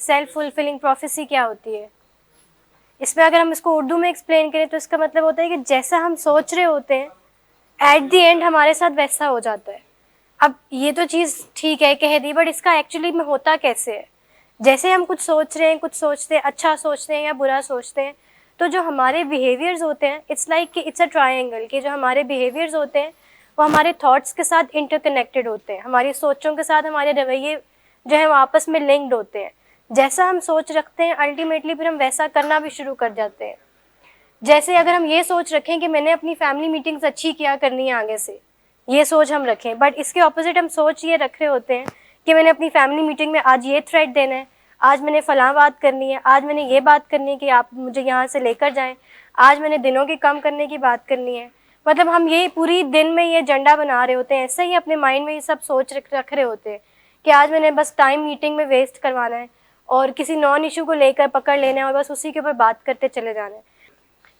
Self fulfilling prophecy क्या होती है? इसमें अगर हम इसको उर्दू में एक्सप्लेन करें तो इसका मतलब होता है कि जैसा हम सोच रहे होते हैं एट द एंड हमारे साथ वैसा हो जाता है। अब ये तो चीज़ ठीक है कह दी, बट इसका एक्चुअली में होता कैसे है? जैसे हम कुछ सोच रहे हैं, कुछ सोचते हैं, अच्छा सोचते हैं या बुरा सोचते हैं, तो जो हमारे बिहेवियर्स होते हैं, इट्स लाइक कि इट्स अ ट्रायंगल, कि जो हमारे बिहेवियर्स होते हैं वो हमारे थॉट्स के साथ इंटरकनेक्टेड होते हैं, हमारी सोचों के साथ हमारे रवैये जो है वो आपस में लिंक्ड होते हैं। जैसा हम सोच रखते हैं अल्टीमेटली फिर हम वैसा करना भी शुरू कर जाते हैं। जैसे अगर हम ये सोच रखें कि मैंने अपनी फैमिली मीटिंग्स अच्छी किया करनी है आगे से, ये सोच हम रखें, बट इसके ऑपोजिट हम सोच ये रख रहे होते हैं कि मैंने अपनी फैमिली मीटिंग में आज ये थ्रेट देना है, आज मैंने फलां बात करनी है, आज मैंने ये बात करनी है कि आप मुझे यहाँ से लेकर जाएं, आज मैंने दिनों की कम करने की बात करनी है। मतलब हम ये पूरी दिन में ये एजेंडा बना रहे होते हैं, ऐसे ही अपने माइंड में ये सब सोच रख रहे होते हैं कि आज मैंने बस टाइम मीटिंग में वेस्ट करवाना है और किसी नॉन इशू को लेकर पकड़ लेना है और बस उसी के ऊपर बात करते चले जाना है।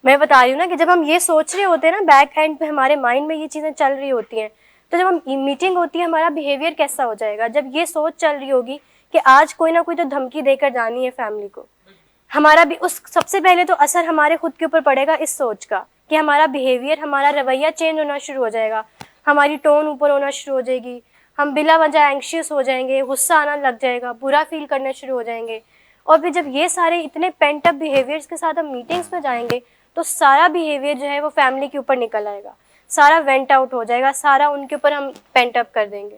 मैं बता रही हूँ ना कि जब हम ये सोच रहे होते हैं ना, बैक एंड पे हमारे माइंड में ये चीज़ें चल रही होती हैं, तो जब हम मीटिंग होती है हमारा बिहेवियर कैसा हो जाएगा? जब ये सोच चल रही होगी कि आज कोई ना कोई तो धमकी देकर जानी है फैमिली को, हमारा भी उस सबसे पहले तो असर हमारे खुद के ऊपर पड़ेगा इस सोच का कि हमारा बिहेवियर, हमारा रवैया चेंज होना शुरू हो जाएगा, हमारी टोन ऊपर होना शुरू हो जाएगी, हम बिला वजह एंग्शियस हो जाएंगे, गुस्सा आना लग जाएगा, बुरा फील करना शुरू हो जाएंगे। और फिर जब ये सारे इतने पेंट अप बिहेवियर्स के साथ हम मीटिंग्स में जाएंगे तो सारा बिहेवियर जो है वो फैमिली के ऊपर निकल आएगा, सारा वेंट आउट हो जाएगा, सारा उनके ऊपर हम पेंट अप कर देंगे।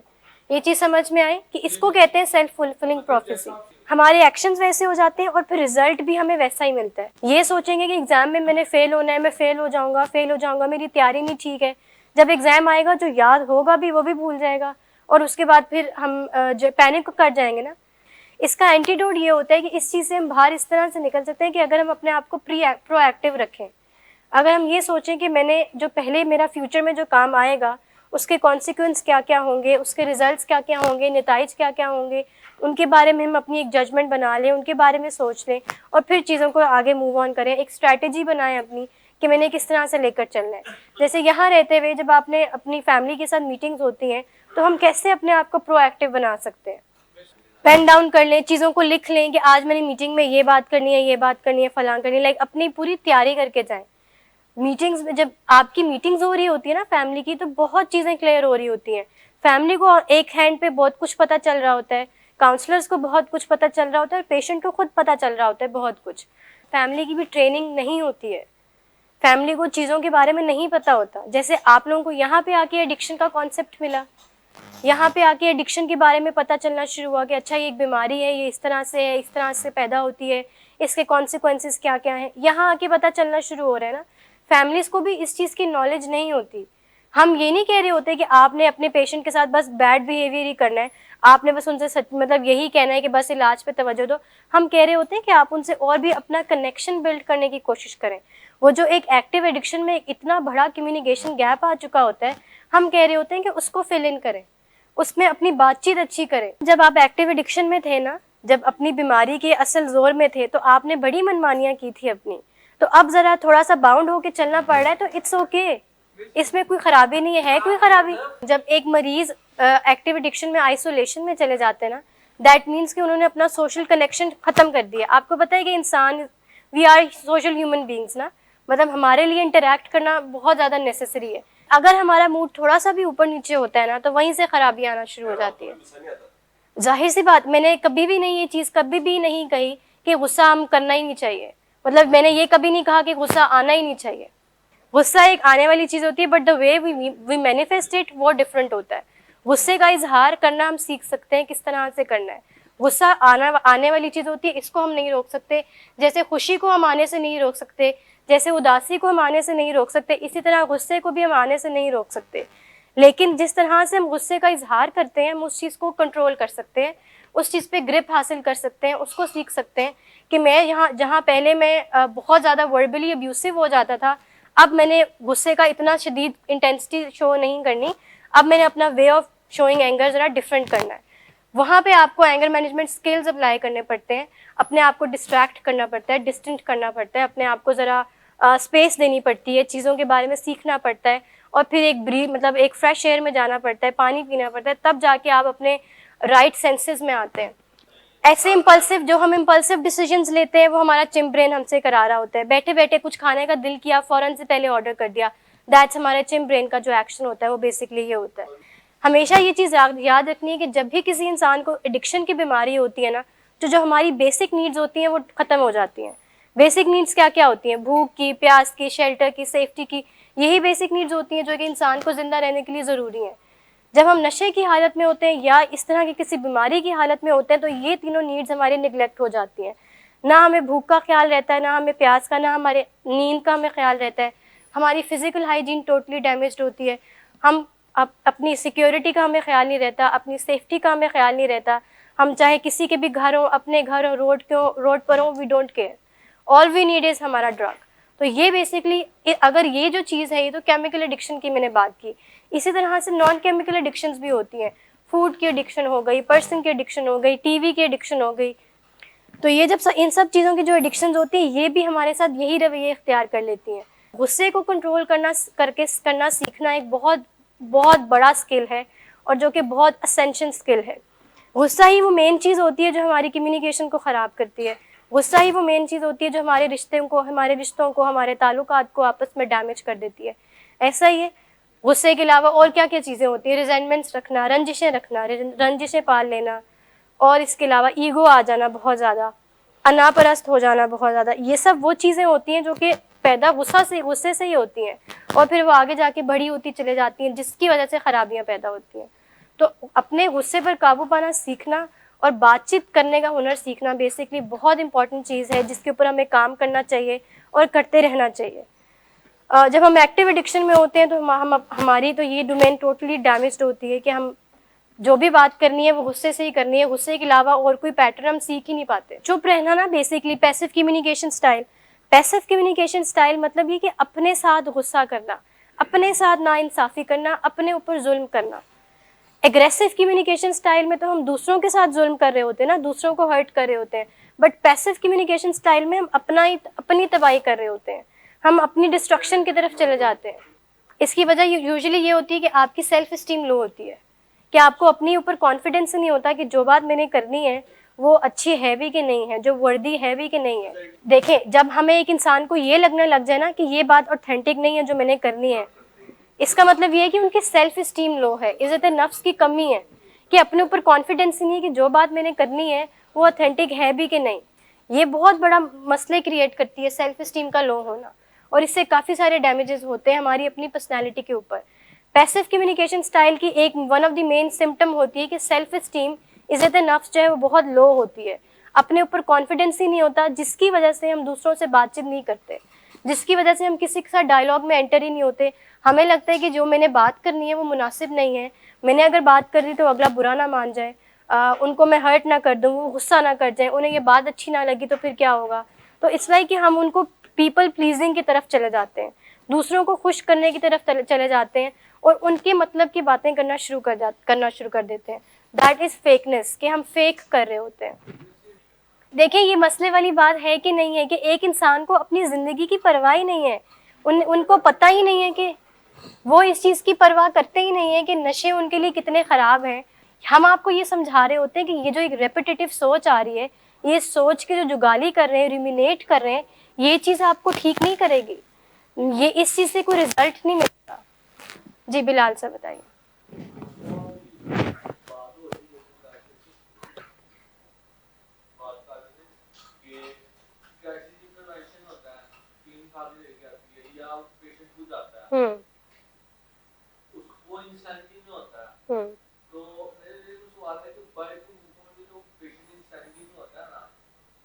ये चीज़ समझ में आए कि इसको कहते हैं सेल्फ फुलफिलिंग प्रोफेसी। हमारे एक्शंस वैसे हो जाते हैं और फिर रिजल्ट भी हमें वैसा ही मिलता है। ये सोचेंगे कि एग्जाम में मैंने फेल होना है, मैं फेल हो जाऊंगा, मेरी तैयारी नहीं ठीक है। जब एग्जाम आएगा जो याद होगा भी वो भी भूल जाएगा और उसके बाद फिर हम जो पैनिक कर जाएंगे ना। इसका एंटीडोट ये होता है कि इस चीज़ से हम बाहर इस तरह से निकल सकते हैं कि अगर हम अपने आप को प्रोएक्टिव रखें, अगर हम ये सोचें कि मैंने जो पहले मेरा फ्यूचर में जो काम आएगा उसके कॉन्सिक्वेंस क्या क्या होंगे, उसके रिजल्ट्स क्या क्या होंगे, नतीजे क्या क्या होंगे, उनके बारे में हम अपनी एक जजमेंट बना लें, उनके बारे में सोच लें और फिर चीज़ों को आगे मूव ऑन करें। एक स्ट्रैटेजी बनाएं अपनी कि मैंने किस तरह से लेकर चलना है। जैसे यहाँ रहते हुए जब आपने अपनी फैमिली के साथ मीटिंग्स होती हैं तो हम कैसे अपने आप को प्रोएक्टिव बना सकते हैं? पेन डाउन कर लें, चीज़ों को लिख लें कि आज मैंने मीटिंग में ये बात करनी है, ये बात करनी है, फलां करनी है, लाइक अपनी पूरी तैयारी करके जाएं। मीटिंग्स में जब आपकी मीटिंग्स हो रही होती है ना फैमिली की, तो बहुत चीज़ें क्लियर हो रही होती हैं। फैमिली को एक हैंड पे बहुत कुछ पता चल रहा होता है, काउंसलर्स को बहुत कुछ पता चल रहा होता है और पेशेंट को खुद पता चल रहा होता है बहुत कुछ। फैमिली की भी ट्रेनिंग नहीं होती है, फैमिली को चीज़ों के बारे में नहीं पता होता। जैसे आप लोगों को यहाँ पे आके एडिक्शन का कॉन्सेप्ट मिला, यहाँ पे आके एडिक्शन के बारे में पता चलना शुरू हुआ कि अच्छा ये एक बीमारी है, ये इस तरह से है, इस तरह से पैदा होती है, इसके कॉन्सिक्वेंसेस क्या क्या हैं, यहाँ आके पता चलना शुरू हो रहा है ना। फैमिलीज़ को भी इस चीज़ की नॉलेज नहीं होती। हम ये नहीं कह रहे होते कि आपने अपने पेशेंट के साथ बस बैड बिहेवियर ही करना है, आपने बस उनसे मतलब यही कहना है कि बस इलाज पे तवज्जो दो। हम कह रहे होते हैं कि आप उनसे और भी अपना कनेक्शन बिल्ड करने की कोशिश करें। वो जो एक एक्टिव एडिक्शन में इतना बड़ा कम्युनिकेशन गैप आ चुका होता है, हम कह रहे होते हैं कि उसको फिल इन करें, उसमें अपनी बातचीत अच्छी करें। जब आप एक्टिव एडिक्शन में थे ना, जब अपनी बीमारी के असल जोर में थे, तो आपने बड़ी मनमानियाँ की थी अपनी, तो अब ज़रा थोड़ा सा बाउंड होके चलना पड़ रहा है, तो इट्स ओके, इसमें कोई ख़राबी नहीं है कोई ख़राबी। जब एक मरीज़ एक्टिव एडिक्शन में आइसोलेशन में चले जाते हैं ना, दैट मीन्स कि उन्होंने अपना सोशल कनेक्शन ख़त्म कर दिया। आपको पता है कि इंसान, we are social human beings ना, मतलब हमारे लिए इंटरेक्ट करना बहुत ज़्यादा नेसेसरी है। अगर हमारा मूड थोड़ा सा भी ऊपर नीचे होता है ना, तो वहीं से ख़राबी आना शुरू हो जाती है। जाहिर सी बात, मैंने कभी भी नहीं ये चीज़ कभी भी नहीं कही कि गुस्सा हम करना ही नहीं चाहिए, मतलब मैंने ये कभी नहीं कहा कि गुस्सा आना ही नहीं चाहिए। गुस्सा एक आने वाली चीज़ होती है, but the way we manifest it वो डिफरेंट होता है। गुस्से का इजहार करना हम सीख सकते हैं किस तरह से करना है। गुस्सा आने वाली चीज़ होती है, इसको हम नहीं रोक सकते। जैसे खुशी को हम आने से नहीं रोक सकते, जैसे उदासी को हम आने से नहीं रोक सकते, इसी तरह गुस्से को भी हम आने से नहीं रोक सकते। लेकिन जिस तरह से हम गुस्से का इजहार करते हैं, हम उस चीज़ को कंट्रोल कर सकते हैं, उस चीज़ पे ग्रिप हासिल कर सकते हैं, उसको सीख सकते हैं कि मैं यहाँ जहाँ पहले मैं बहुत ज़्यादा वर्बली अब्यूसिव हो जाता था, अब मैंने गुस्से का इतना शदीद इंटेंसिटी शो नहीं करनी, अब मैंने अपना वे ऑफ शोइंग एंगर ज़रा डिफरेंट करना है। वहाँ पे आपको एंगर मैनेजमेंट स्किल्स अप्लाई करने पड़ते हैं, अपने आप को डिस्ट्रैक्ट करना पड़ता है, डिस्टेंट करना पड़ता है, अपने आप को ज़रा स्पेस देनी पड़ती है, चीज़ों के बारे में सीखना पड़ता है और फिर एक फ्रेश एयर में जाना पड़ता है, पानी पीना पड़ता है, तब जाके आप अपने राइट सेंसेस में आते हैं। ऐसे इम्पल्सिव, जो हम इम्पल्सिव डिसीजंस लेते हैं वो हमारा चिम ब्रेन हमसे करा रहा होता है। बैठे बैठे कुछ खाने का दिल किया, फौरन से पहले ऑर्डर कर दिया, दैट्स हमारे चिम ब्रेन का जो एक्शन होता है वो बेसिकली ये होता है। हमेशा ये चीज़ याद रखनी है कि जब भी किसी इंसान को एडिक्शन की बीमारी होती है ना, तो जो हमारी बेसिक नीड्स होती हैं वो ख़त्म हो जाती हैं। बेसिक नीड्स क्या क्या होती हैं? भूख की, प्यास की, शेल्टर की, सेफ्टी की, यही बेसिक नीड्स होती हैं जो कि इंसान को ज़िंदा रहने के लिए ज़रूरी हैं। जब हम नशे की हालत में होते हैं या इस तरह की किसी बीमारी की हालत में होते हैं तो ये तीनों नीड्स हमारी निगलेक्ट हो जाती हैं। ना हमें भूख का ख्याल रहता है, ना हमें प्यास का, ना हमारे नींद का हमें ख्याल रहता है। हमारी फिजिकल हाइजीन टोटली डैमेज्ड होती है। हम अपनी सिक्योरिटी का हमें ख्याल नहीं रहता, अपनी सेफ्टी का हमें ख्याल नहीं रहता। हम चाहे किसी के भी घर हो, अपने घर हो, रोड पर हो, we don't care. All we need is हमारा ड्रग। तो ये बेसिकली, अगर ये जो चीज़ है, ये तो केमिकल एडिक्शन की मैंने बात की। इसी तरह से नॉन केमिकल एडिक्शंस भी होती हैं। फूड की एडिक्शन हो गई, पर्सन की एडिक्शन हो गई, टीवी की एडिक्शन हो गई। तो ये जब इन सब चीज़ों की जो एडिक्शंस होती हैं, ये भी हमारे साथ यही रवैये इख्तियार कर लेती हैं। गुस्से को कंट्रोल करना सीखना एक बहुत बहुत बड़ा स्किल है, और जो कि बहुत असेंशियल स्किल है। गुस्सा ही वो मेन चीज़ होती है जो हमारी कम्युनिकेशन को ख़राब करती है। गुस्सा ही वो मेन चीज़ होती है जो हमारे रिश्तों को, हमारे ताल्लुकात को आपस में डैमेज कर देती है। ऐसा ही है, गुस्से के अलावा और क्या क्या चीज़ें होती हैं? रिजेंटमेंट्स रखना, रंजिशें पाल लेना, और इसके अलावा ईगो आ जाना बहुत ज़्यादा, अनापरस्त हो जाना बहुत ज़्यादा। ये सब वो चीज़ें होती हैं जो कि पैदा गुस्से से ही होती हैं, और फिर वो आगे जाके बड़ी होती चले जाती हैं, जिसकी वजह से ख़राबियाँ पैदा होती हैं। तो अपने गुस्से पर काबू पाना सीखना और बातचीत करने का हुनर सीखना बेसिकली बहुत इंपॉर्टेंट चीज़ है, जिसके ऊपर हमें काम करना चाहिए और करते रहना चाहिए। जब हम एक्टिव एडिक्शन में होते हैं तो हमारी तो ये डोमेन टोटली डैमेज्ड होती है कि हम जो भी बात करनी है वो गुस्से से ही करनी है। गुस्से के अलावा और कोई पैटर्न हम सीख ही नहीं पाते। चुप रहना ना basically passive communication style. Passive communication style मतलब ये कि अपने साथ गुस्सा करना, अपने साथ नाइंसाफ़ी करना, अपने ऊपर जुल्म करना। एग्रेसिव कम्युनिकेशन स्टाइल में तो हम दूसरों के साथ जुल्म कर रहे होते हैं ना, दूसरों को हर्ट कर रहे होते हैं। बट पैसिव कम्युनिकेशन स्टाइल में हम अपनी तबाही कर रहे होते हैं, हम अपनी डिस्ट्रक्शन की तरफ चले जाते हैं। इसकी वजह यूजुअली ये होती है कि आपकी सेल्फ इस्टीम लो होती है, कि आपको अपने ऊपर कॉन्फिडेंस नहीं होता कि जो बात मैंने करनी है वो अच्छी है भी कि नहीं है, जो वर्दी है भी कि नहीं है। देखें, जब हमें एक इंसान को ये लगने लग जाए ना कि ये बात ऑथेंटिक नहीं है जो मैंने करनी है, इसका मतलब ये है कि उनकी सेल्फ इस्टीम लो है, इज़्ज़त नफ्स की कमी है, कि अपने ऊपर कॉन्फिडेंस ही नहीं है कि जो बात मैंने करनी है वो ऑथेंटिक है भी कि नहीं। ये बहुत बड़ा मसले क्रिएट करती है सेल्फ इस्टीम का लो होना, और इससे काफ़ी सारे डैमेजेस होते हैं हमारी अपनी पर्सनैलिटी के ऊपर। पैसिव कम्युनिकेशन स्टाइल की एक one of the main symptom होती है कि सेल्फ इस्टीम, इज़्ज़त नफ्स जो है वो बहुत लो होती है, अपने ऊपर कॉन्फिडेंस ही नहीं होता, जिसकी वजह से हम दूसरों से बातचीत नहीं करते, जिसकी वजह से हम किसी के साथ डायलॉग में एंटर ही नहीं होते। हमें लगता है कि जो मैंने बात करनी है वो मुनासिब नहीं है, मैंने अगर बात कर दी तो अगला बुरा ना मान जाए, उनको मैं हर्ट ना कर दूँ, वो गुस्सा ना कर जाए, उन्हें ये बात अच्छी ना लगी तो फिर क्या होगा। तो इसलिए कि हम उनको पीपल प्लीजिंग की तरफ चले जाते हैं, दूसरों को खुश करने की तरफ चले जाते हैं, और उनके मतलब की बातें करना शुरू कर देते हैं। दैट इज़ फेकनेस, कि हम फेक कर रहे होते हैं। देखिए, ये मसले वाली बात है कि नहीं है कि एक इंसान को अपनी ज़िंदगी की परवाह ही नहीं है, उनको पता ही नहीं है कि वो इस चीज़ की परवाह करते ही नहीं है कि नशे उनके लिए कितने ख़राब हैं। हम आपको ये समझा रहे होते हैं कि ये जो एक रेपिटेटिव सोच आ रही है, ये सोच के जो जुगाली कर रहे हैं, रुमिनेट कर रहे हैं, ये चीज़ आपको ठीक नहीं करेगी, ये इस चीज़ से कोई रिजल्ट नहीं मिलता। जी बिलाल सर बताइए। हम्म तो मेरे को सवाल है कि बड़े मुल्कों में जो पेशेंट इंसानिटी में होता है ना,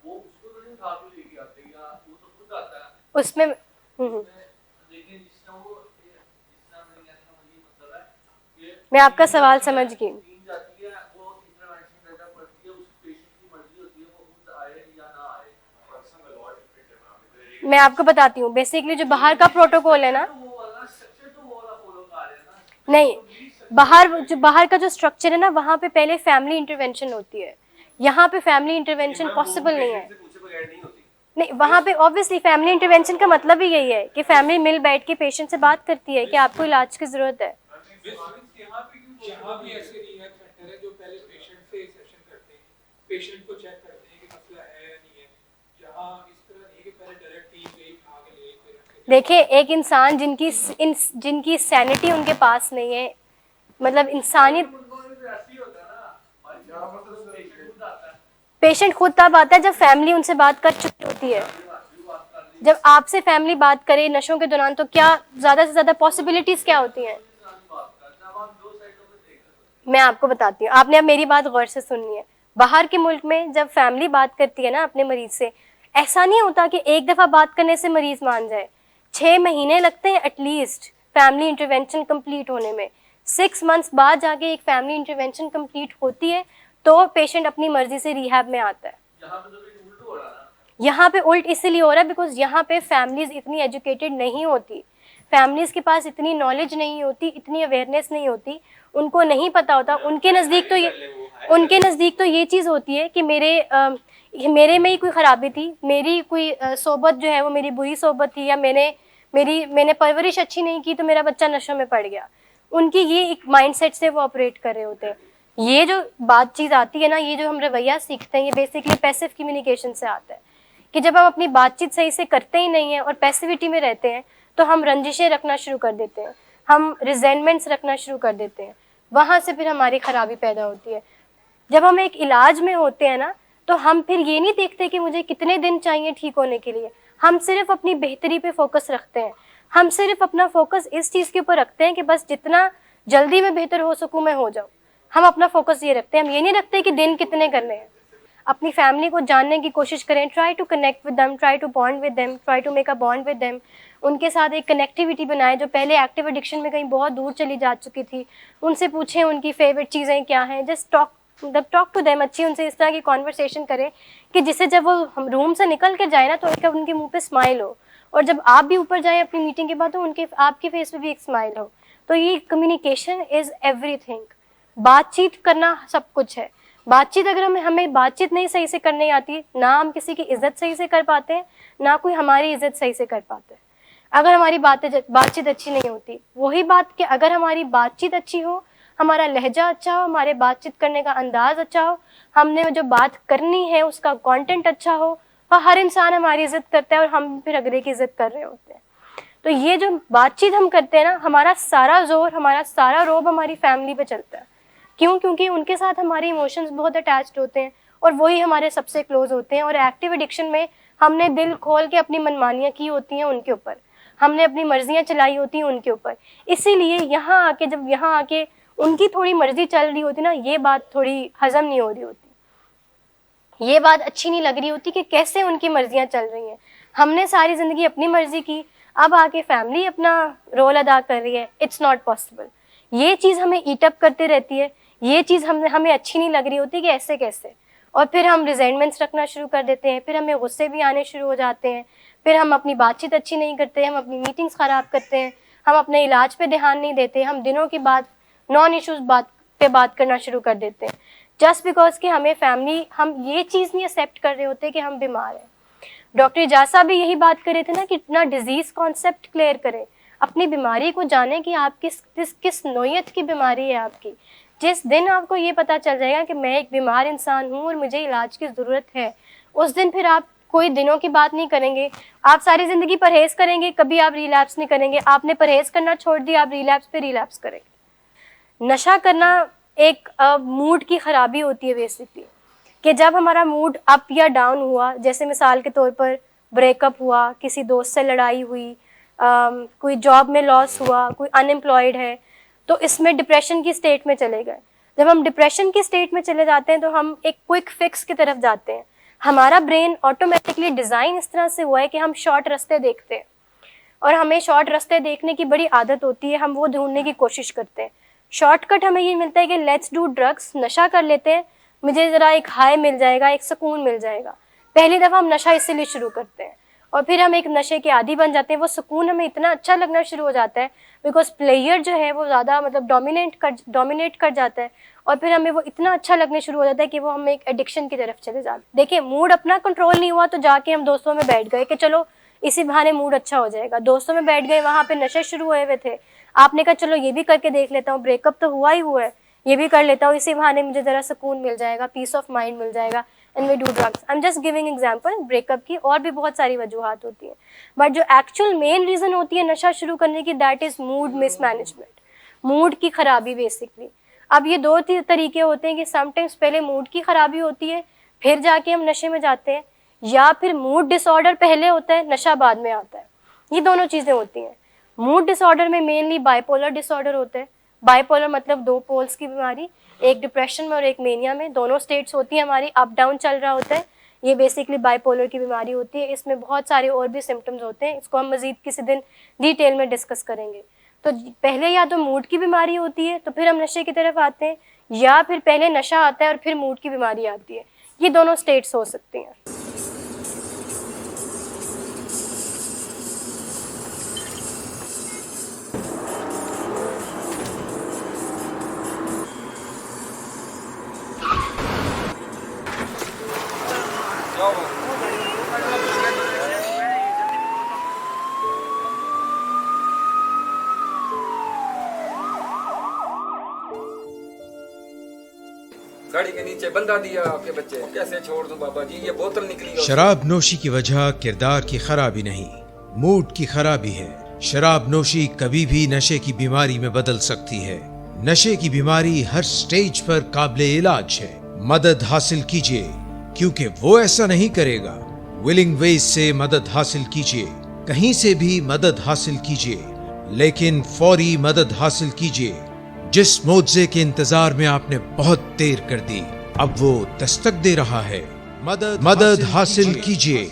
वो उसको तो नहीं उठा के लेके आते, या वो तो खुद आता है उसमें। लेकिन जिसने वो जितना मैंने कहने का मुझे मतलब है कि मैं आपका सवाल समझ गई। टीम जाती है, वो इंटरवेंशन करना पड़ती है, उस पेशेंट की मर्जी होती है वो खुद आए या ना आए। पर्सनल लॉ डिफरेंट है। मैं आपको बताती हूँ, बेसिकली जो बाहर का प्रोटोकॉल है ना, वो वाला स्ट्रक्चर तो वो वाला फॉलो कर रहे हैं ना। नहीं, बाहर का जो स्ट्रक्चर है ना, वहाँ पे पहले फैमिली इंटरवेंशन होती है, यहाँ पे फैमिली इंटरवेंशन पॉसिबल नहीं है। नहीं, वहाँ पे ऑब्वियसली फैमिली इंटरवेंशन का मतलब ही यही है कि फैमिली मिल बैठ के पेशेंट से बात करती है कि आपको इलाज की ज़रूरत है। पेशेंट को चेक करते हैं कि मसला है या नहीं है, जहाँ इस तरह नहीं कि पहले डायरेक्ट टीम गई उठा के ले फिर रख के देखिए, एक इंसान जिनकी सैनिटी उनके पास नहीं है, मतलब इंसानियत, उनको भी ऐसे ही होता है ना भाई, जहाँ पर तो पेशेंट खुद आता है, पेशेंट खुद तब आता है जब फैमिली उनसे बात कर चुकी होती है। भी बात कर ली जब आपसे फैमिली बात करे नशों के दौरान, तो क्या ज़्यादा से ज़्यादा पॉसिबिलिटीज़ क्या होती हैं? बात करते हैं, अब आप दो साइडों में देख सकते हैं। मैं आपको बताती हूँ, आपने अब मेरी बात गौर से सुननी है। बाहर के मुल्क में जब फैमिली बात करती है ना अपने मरीज से, ऐसा नहीं होता कि एक दफ़ा बात करने से मरीज मान जाए। 6 महीने लगते हैं एटलीस्ट फैमिली इंटरवेंशन कंप्लीट होने में। 6 मंथ्स बाद जाके एक फैमिली इंटरवेंशन कंप्लीट होती है, तो पेशेंट अपनी मर्जी से रिहैब में आता है। यहाँ पे तो भी उल्टा हो रहा है ना, यहाँ पे उल्ट इसलिए हो रहा है बिकॉज यहाँ पे फैमिलीज इतनी एजुकेटेड नहीं होती, फैमिलीज के पास इतनी नॉलेज नहीं होती, इतनी अवेयरनेस नहीं होती, उनको नहीं पता होता। उनके नज़दीक तो ये चीज़ होती है कि मेरे में ही कोई ख़राबी थी, मेरी कोई सोबत जो है वो मेरी बुरी सोबत थी, या मैंने परवरिश अच्छी नहीं की तो मेरा बच्चा नशों में पड़ गया। उनकी ये एक माइंडसेट से वो ऑपरेट कर रहे होते हैं। ये जो बात चीज़ आती है ना, ये जो हम रवैया सीखते हैं, ये बेसिकली पैसिव कम्युनिकेशन से आता है कि जब हम अपनी बातचीत सही से करते ही नहीं हैं और पैसिविटी में रहते हैं, तो हम रंजिशें रखना शुरू कर देते हैं, हम रिजेंटमेंट्स रखना शुरू कर देते हैं। वहाँ से फिर हमारी खराबी पैदा होती है। जब हम एक इलाज में होते हैं ना, तो हम फिर ये नहीं देखते कि मुझे कितने दिन चाहिए ठीक होने के लिए, हम सिर्फ अपनी बेहतरी पे फोकस रखते हैं। हम सिर्फ अपना फोकस इस चीज़ के ऊपर रखते हैं कि बस जितना जल्दी मैं बेहतर हो सकूँ मैं हो जाऊँ। हम अपना फोकस ये रखते हैं, हम ये नहीं रखते कि दिन कितने करने हैं। अपनी फैमिली को जानने की कोशिश करें, try to connect with them, try to bond with them, try to make a bond with them. उनके साथ एक कनेक्टिविटी बनाएं। जो पहले एक्टिव एडिक्शन में कहीं बहुत दूर चली जा चुकी थी, उनसे पूछें उनकी फेवरेट चीज़ें क्या हैं। जस्ट टॉक टू देम, अच्छी उनसे इस तरह की कॉन्वर्सेशन करें कि जिससे जब वो हम रूम से निकल के जाए ना, तो एक उनके मुंह पे स्माइल हो, और जब आप भी ऊपर जाएं अपनी मीटिंग के बाद, तो आपके फेस पे भी एक स्माइल हो। तो ये कम्युनिकेशन इज़ एवरीथिंग। बातचीत करना सब कुछ है। बातचीत अगर हमें बातचीत नहीं सही से करनी आती, ना हम किसी की इज्जत सही से कर पाते हैं, ना कोई हमारी इज्जत सही से कर पाते हैं। अगर हमारी बातचीत अच्छी नहीं होती, वही बात कि अगर हमारी बातचीत अच्छी हो, हमारा लहजा अच्छा हो, हमारे बातचीत करने का अंदाज अच्छा हो, हमने जो बात करनी है उसका कंटेंट अच्छा हो, और हर इंसान हमारी इज्जत करता है और हम फिर अगले की इज्जत कर रहे होते हैं। तो ये जो बातचीत हम करते हैं ना, हमारा सारा जोर, हमारा सारा रोब हमारी फैमिली पे चलता है। क्यों? क्योंकि उनके साथ हमारे इमोशंस बहुत अटैच्ड होते हैं और वही हमारे सबसे क्लोज होते हैं। और एक्टिव एडिक्शन में हमने दिल खोल के अपनी मनमानियाँ की होती हैं उनके ऊपर, हमने अपनी मर्जियाँ चलाई होती हैं उनके ऊपर। इसीलिए यहाँ आके उनकी थोड़ी मर्जी चल रही होती ना, ये बात थोड़ी हजम नहीं हो रही होती, ये बात अच्छी नहीं लग रही होती कि कैसे उनकी मर्जियाँ चल रही हैं। हमने सारी ज़िंदगी अपनी मर्जी की, अब आके फैमिली अपना रोल अदा कर रही है। It's not possible. ये चीज़ हमें ईट अप करती रहती है, ये चीज़ हमें अच्छी नहीं लग रही होती कि ऐसे कैसे, और फिर हम रिजेंटमेंट्स रखना शुरू कर देते हैं, फिर हमें गुस्से भी आने शुरू हो जाते हैं, फिर हम अपनी बातचीत अच्छी नहीं करते, हम अपनी मीटिंग्स ख़राब करते हैं, हम अपने इलाज पे ध्यान नहीं देते, हम दिनों की बात नॉन इश्यूज़ बात करना शुरू कर देते हैं, जस्ट बिकॉज कि हम ये चीज़ नहीं एक्सेप्ट कर रहे होते कि हम बीमार हैं। डॉक्टर इजाज़ साहब भी यही बात कर रहे थे ना कि इतना डिजीज़ कॉन्सेप्ट क्लियर करें, अपनी बीमारी को जानें कि आप किस नोयत की बीमारी है आपकी। जिस दिन आपको ये पता चल जाएगा कि मैं एक बीमार इंसान हूँ और मुझे इलाज की ज़रूरत है, उस दिन फिर आप कोई दिनों की बात नहीं करेंगे, आप सारी ज़िंदगी परहेज़ करेंगे, कभी आप रिलैप्स नहीं करेंगे। आपने परहेज़ करना छोड़ दिया, आप रिलैप्स पे रिलैप्स करेंगे। नशा करना एक मूड की ख़राबी होती है बेसिकली, कि जब हमारा मूड अप या डाउन हुआ, जैसे मिसाल के तौर पर ब्रेकअप हुआ, किसी दोस्त से लड़ाई हुई, कोई जॉब में लॉस हुआ, कोई अनएम्प्लॉयड है, तो इसमें डिप्रेशन की स्टेट में चले गए। जब हम डिप्रेशन की स्टेट में चले जाते हैं तो हम एक क्विक फिक्स की तरफ जाते हैं। हमारा ब्रेन ऑटोमेटिकली डिज़ाइन इस तरह से हुआ है कि हम शॉर्ट रास्ते देखते हैं, और हमें शॉर्ट रास्ते देखने की बड़ी आदत होती है, हम वो ढूंढने की कोशिश करते हैं। शॉर्टकट हमें ये मिलता है कि लेट्स डू ड्रग्स, नशा कर लेते हैं, मुझे ज़रा एक हाई मिल जाएगा, एक सुकून मिल जाएगा। पहली दफ़ा हम नशा इसीलिए शुरू करते हैं, और फिर हम एक नशे के आदी बन जाते हैं। वो सुकून हमें इतना अच्छा लगना शुरू हो जाता है बिकॉज प्लेयर जो है वो ज़्यादा मतलब डोमिनेट कर जाता है, और फिर हमें वो इतना अच्छा लगने शुरू हो जाता है कि वो हमें एक एडिक्शन की तरफ चले जाते हैं। देखिए, मूड अपना कंट्रोल नहीं हुआ तो जाके हम दोस्तों में बैठ गए कि चलो इसी बहाने मूड अच्छा हो जाएगा। दोस्तों में बैठ गए, वहाँ पे नशे शुरू हुए हुए थे, आपने कहा चलो ये भी करके देख लेता हूँ, ब्रेकअप तो हुआ ही हुआ है, ये भी कर लेता हूँ, इसी बहाने मुझे ज़रा सुकून मिल जाएगा, पीस ऑफ माइंड मिल जाएगा, and we do drugs. I am just giving example breakup की, और भी बहुत सारी वजूहात होती हैं, बट जो एक्चुअल मेन रीज़न होती है नशा शुरू करने की, that is mood mismanagement, mood की ख़राबी बेसिकली। अब ये दो तरीके होते हैं कि समटाइम्स पहले मूड की ख़राबी होती है, फिर जाके हम नशे में जाते हैं, या फिर मूड डिसऑर्डर पहले होता है, नशा बाद में आता है। ये दोनों चीज़ें होती हैं। मूड डिसऑर्डर में मेनली बाइपोलर डिसऑर्डर होते हैं। बाइपोलर मतलब दो पोल्स की बीमारी, एक डिप्रेशन में और एक मेनिया में, दोनों स्टेट्स होती हैं हमारी, अप डाउन चल रहा होता है। ये बेसिकली बाइपोलर की बीमारी होती है। इसमें बहुत सारे और भी सिम्टम्स होते हैं, इसको हम मज़ीद किसी दिन डिटेल में डिस्कस करेंगे। तो पहले या तो मूड की बीमारी होती है तो फिर हम नशे की तरफ आते हैं, या फिर पहले नशा आता है और फिर मूड की बीमारी आती है। ये दोनों स्टेट्स हो सकती हैं। गाड़ी के नीचे बंधा दिया आपके बच्चे, कैसे छोड़ दूं बाबा जी, ये बोतल निकली। शराब नोशी की वजह किरदार की खराबी नहीं, मूड की खराबी है। शराब नोशी कभी भी नशे की बीमारी में बदल सकती है। नशे की बीमारी हर स्टेज पर काबिले इलाज है। मदद हासिल कीजिए, क्योंकि वो ऐसा नहीं करेगा। विलिंग वेज से मदद हासिल कीजिए, कहीं से भी मदद हासिल कीजिए, लेकिन फौरी मदद हासिल कीजिए। जिस मुआवजे के इंतजार में आपने बहुत देर कर दी, अब वो दस्तक दे रहा है। मदद हासिल कीजिए,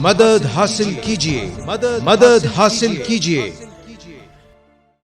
मदद हासिल कीजिए, मदद हासिल कीजिए।